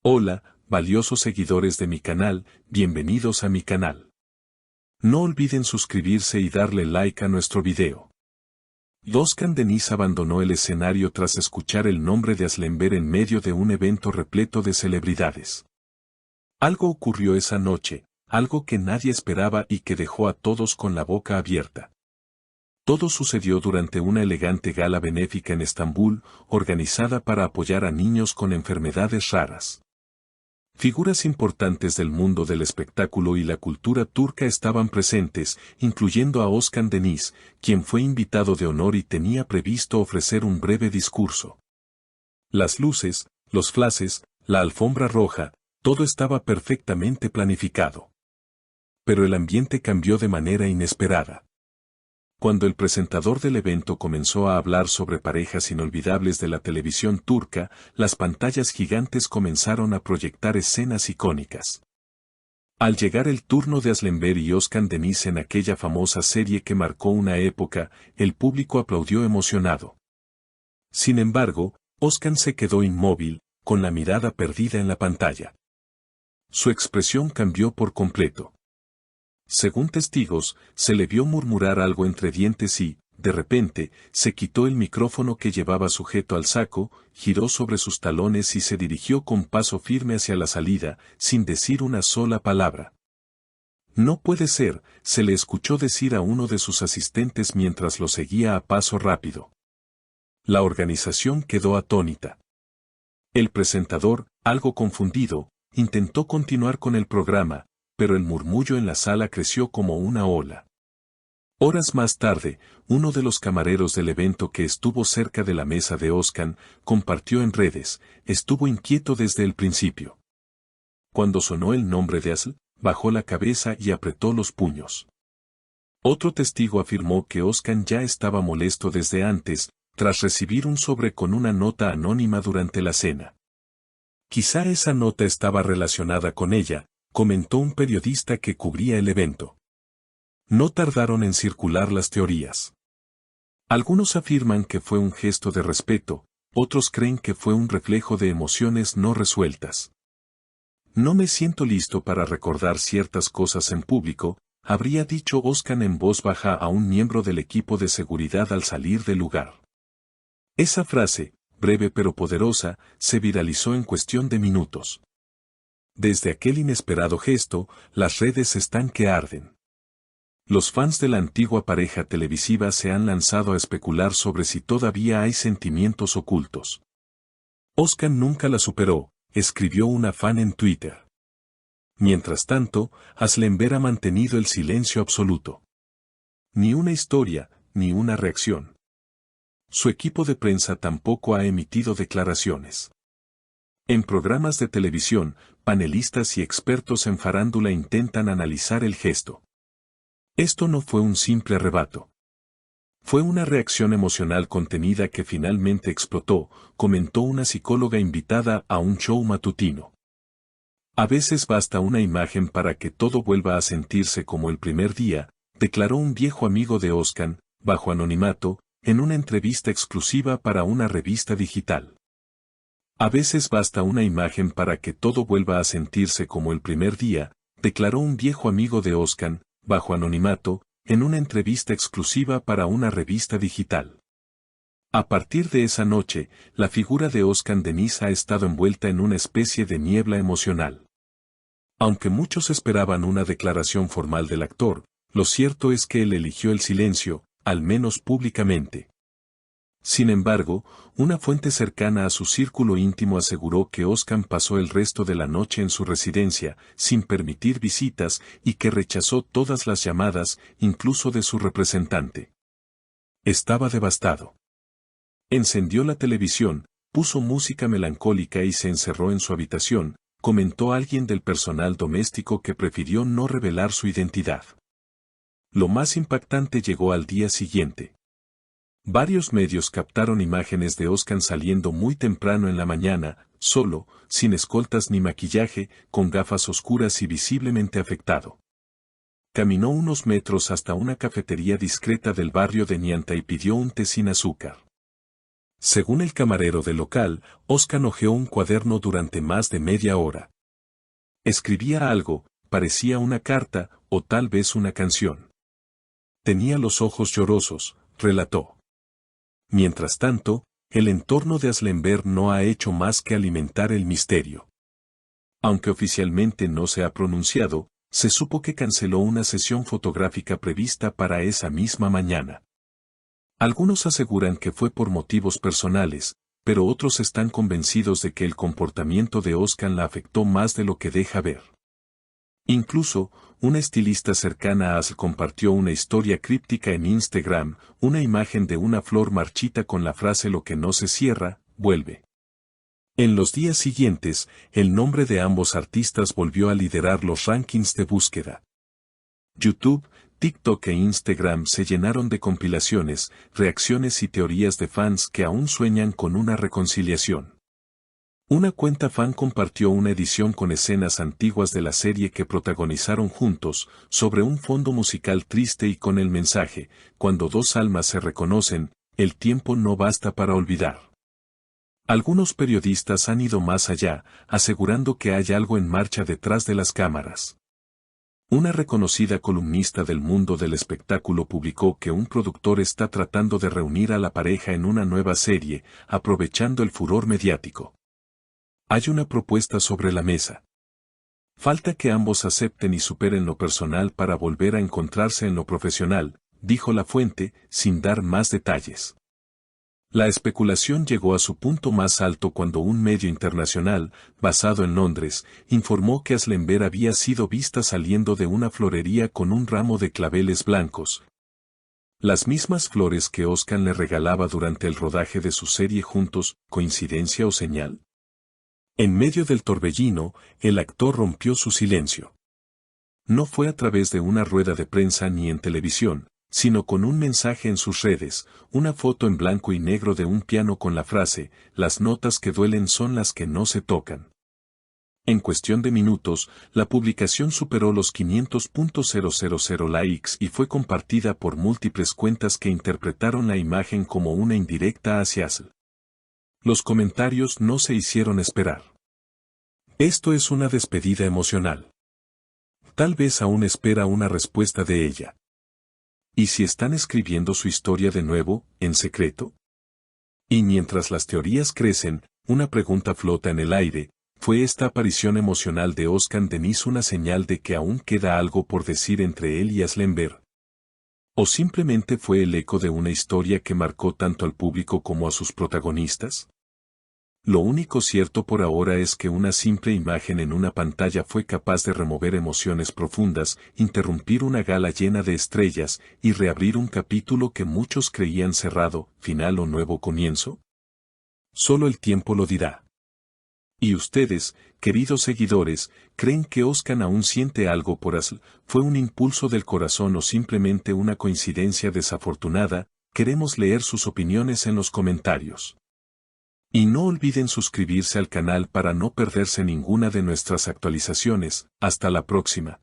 Hola, valiosos seguidores de mi canal, bienvenidos a mi canal. No olviden suscribirse y darle like a nuestro video. Özkan Deniz abandonó el escenario tras escuchar el nombre de Aslembir en medio de un evento repleto de celebridades. Algo ocurrió esa noche, algo que nadie esperaba y que dejó a todos con la boca abierta. Todo sucedió durante una elegante gala benéfica en Estambul, organizada para apoyar a niños con enfermedades raras. Figuras importantes del mundo del espectáculo y la cultura turca estaban presentes, incluyendo a Özkan Deniz, quien fue invitado de honor y tenía previsto ofrecer un breve discurso. Las luces, los flashes, la alfombra roja, todo estaba perfectamente planificado. Pero el ambiente cambió de manera inesperada. Cuando el presentador del evento comenzó a hablar sobre parejas inolvidables de la televisión turca, las pantallas gigantes comenzaron a proyectar escenas icónicas. Al llegar el turno de Aslembir y Özkan Deniz en aquella famosa serie que marcó una época, el público aplaudió emocionado. Sin embargo, Özkan se quedó inmóvil, con la mirada perdida en la pantalla. Su expresión cambió por completo. Según testigos, se le vio murmurar algo entre dientes y, de repente, se quitó el micrófono que llevaba sujeto al saco, giró sobre sus talones y se dirigió con paso firme hacia la salida, sin decir una sola palabra. No puede ser, se le escuchó decir a uno de sus asistentes mientras lo seguía a paso rápido. La organización quedó atónita. El presentador, algo confundido, intentó continuar con el programa, pero el murmullo en la sala creció como una ola. Horas más tarde, uno de los camareros del evento que estuvo cerca de la mesa de Özkan, compartió en redes, estuvo inquieto desde el principio. Cuando sonó el nombre de Asl, bajó la cabeza y apretó los puños. Otro testigo afirmó que Özkan ya estaba molesto desde antes, tras recibir un sobre con una nota anónima durante la cena. Quizá esa nota estaba relacionada con ella, comentó un periodista que cubría el evento. No tardaron en circular las teorías. Algunos afirman que fue un gesto de respeto, otros creen que fue un reflejo de emociones no resueltas. No me siento listo para recordar ciertas cosas en público, habría dicho Özkan en voz baja a un miembro del equipo de seguridad al salir del lugar. Esa frase, breve pero poderosa, se viralizó en cuestión de minutos. Desde aquel inesperado gesto, las redes están que arden. Los fans de la antigua pareja televisiva se han lanzado a especular sobre si todavía hay sentimientos ocultos. Özkan nunca la superó, escribió una fan en Twitter. Mientras tanto, Aslembir ha mantenido el silencio absoluto. Ni una historia, ni una reacción. Su equipo de prensa tampoco ha emitido declaraciones. En programas de televisión, panelistas y expertos en farándula intentan analizar el gesto. Esto no fue un simple arrebato. Fue una reacción emocional contenida que finalmente explotó, comentó una psicóloga invitada a un show matutino. A veces basta una imagen para que todo vuelva a sentirse como el primer día, declaró un viejo amigo de Özkan, bajo anonimato, en una entrevista exclusiva para una revista digital. A veces basta una imagen para que todo vuelva a sentirse como el primer día, declaró un viejo amigo de Özkan, bajo anonimato, en una entrevista exclusiva para una revista digital. A partir de esa noche, la figura de Özkan Deniz ha estado envuelta en una especie de niebla emocional. Aunque muchos esperaban una declaración formal del actor, lo cierto es que él eligió el silencio, al menos públicamente. Sin embargo, una fuente cercana a su círculo íntimo aseguró que Özkan pasó el resto de la noche en su residencia, sin permitir visitas, y que rechazó todas las llamadas, incluso de su representante. Estaba devastado. Encendió la televisión, puso música melancólica y se encerró en su habitación, comentó alguien del personal doméstico que prefirió no revelar su identidad. Lo más impactante llegó al día siguiente. Varios medios captaron imágenes de Özkan saliendo muy temprano en la mañana, solo, sin escoltas ni maquillaje, con gafas oscuras y visiblemente afectado. Caminó unos metros hasta una cafetería discreta del barrio de Nianta y pidió un té sin azúcar. Según el camarero del local, Oscar hojeó un cuaderno durante más de media hora. Escribía algo, parecía una carta, o tal vez una canción. Tenía los ojos llorosos, relató. Mientras tanto, el entorno de Aslemberg no ha hecho más que alimentar el misterio. Aunque oficialmente no se ha pronunciado, se supo que canceló una sesión fotográfica prevista para esa misma mañana. Algunos aseguran que fue por motivos personales, pero otros están convencidos de que el comportamiento de Oscar la afectó más de lo que deja ver. Incluso, una estilista cercana a Asl compartió una historia críptica en Instagram, una imagen de una flor marchita con la frase "lo que no se cierra, vuelve". En los días siguientes, el nombre de ambos artistas volvió a liderar los rankings de búsqueda. YouTube, TikTok e Instagram se llenaron de compilaciones, reacciones y teorías de fans que aún sueñan con una reconciliación. Una cuenta fan compartió una edición con escenas antiguas de la serie que protagonizaron juntos, sobre un fondo musical triste y con el mensaje: cuando dos almas se reconocen, el tiempo no basta para olvidar. Algunos periodistas han ido más allá, asegurando que hay algo en marcha detrás de las cámaras. Una reconocida columnista del mundo del espectáculo publicó que un productor está tratando de reunir a la pareja en una nueva serie, aprovechando el furor mediático. Hay una propuesta sobre la mesa. Falta que ambos acepten y superen lo personal para volver a encontrarse en lo profesional, dijo la fuente, sin dar más detalles. La especulación llegó a su punto más alto cuando un medio internacional, basado en Londres, informó que Aslemberg había sido vista saliendo de una florería con un ramo de claveles blancos. Las mismas flores que Oscar le regalaba durante el rodaje de su serie juntos, ¿coincidencia o señal? En medio del torbellino, el actor rompió su silencio. No fue a través de una rueda de prensa ni en televisión, sino con un mensaje en sus redes, una foto en blanco y negro de un piano con la frase: "Las notas que duelen son las que no se tocan". En cuestión de minutos, la publicación superó los 500.000 likes y fue compartida por múltiples cuentas que interpretaron la imagen como una indirecta hacia Asl. Los comentarios no se hicieron esperar. Esto es una despedida emocional. Tal vez aún espera una respuesta de ella. ¿Y si están escribiendo su historia de nuevo, en secreto? Y mientras las teorías crecen, una pregunta flota en el aire: ¿fue esta aparición emocional de Oscar Denis una señal de que aún queda algo por decir entre él y Aslemberg? ¿O simplemente fue el eco de una historia que marcó tanto al público como a sus protagonistas? Lo único cierto por ahora es que una simple imagen en una pantalla fue capaz de remover emociones profundas, interrumpir una gala llena de estrellas y reabrir un capítulo que muchos creían cerrado, final o nuevo comienzo. Solo el tiempo lo dirá. ¿Y ustedes, queridos seguidores, creen que Oscar aún siente algo por Asl? ¿Fue un impulso del corazón o simplemente una coincidencia desafortunada? Queremos leer sus opiniones en los comentarios. Y no olviden suscribirse al canal para no perderse ninguna de nuestras actualizaciones. Hasta la próxima.